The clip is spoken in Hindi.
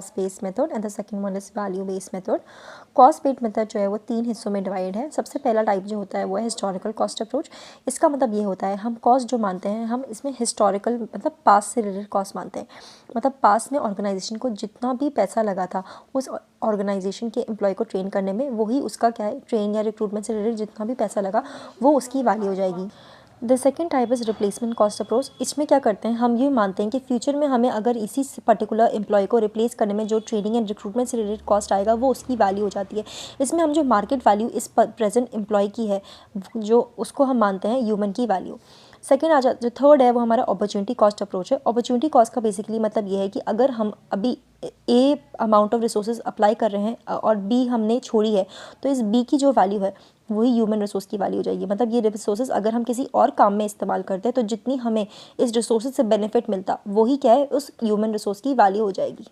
Cost based method and the second one is value based method. Cost based method जो है वो 3 हिस्सों में डिवाइड है। सबसे पहला टाइप जो होता है वो है हिस्टोरिकल कॉस्ट अप्रोच। इसका मतलब ये होता है हम कॉस्ट जो मानते हैं हम इसमें हिस्टोरिकल मतलब पास्ट से रिलेटेड कॉस्ट मानते हैं। मतलब पास्ट में ऑर्गेनाइजेशन को जितना भी पैसा लगा था उस ऑर्गेनाइजेशन के एम्प्लॉय को ट्रेन करने में, वही उसका क्या है, ट्रेन या रिक्रूटमेंट से रिलेटेड जितना भी पैसा लगा वो उसकी वैल्यू हो जाएगी। The second type is replacement cost approach. इसमें क्या करते हैं, हम ये मानते हैं कि फ्यूचर में हमें अगर इसी पर्टिकुलर एम्प्लॉय को रिप्लेस करने में जो ट्रेनिंग एंड रिक्रूटमेंट से रिलेटेड कॉस्ट आएगा वो उसकी वैल्यू हो जाती है। इसमें हम जो मार्केट वैल्यू इस प्रेजेंट एम्प्लॉय की है जो उसको हम मानते हैं ह्यूमन की वैल्यू। सेकेंड आ जा जो थर्ड है वो हमारा अपॉर्चुनिटी कॉस्ट अप्रोच है। अपॉर्चुनिटी कॉस्ट का बेसिकली मतलब ये है कि अगर हम अभी ए अमाउंट ऑफ रिसोर्सेज अप्लाई कर रहे हैं और बी हमने छोड़ी है तो इस बी की जो वैल्यू है वही ह्यूमन रिसोर्स की वैल्यू हो जाएगी। मतलब ये रिसोर्सेज अगर हम किसी और काम में इस्तेमाल करते हैं तो जितनी हमें इस रिसोर्सेज से बेनिफिट मिलता वही क्या है उस ह्यूमन रिसोर्स की वैल्यू हो जाएगी।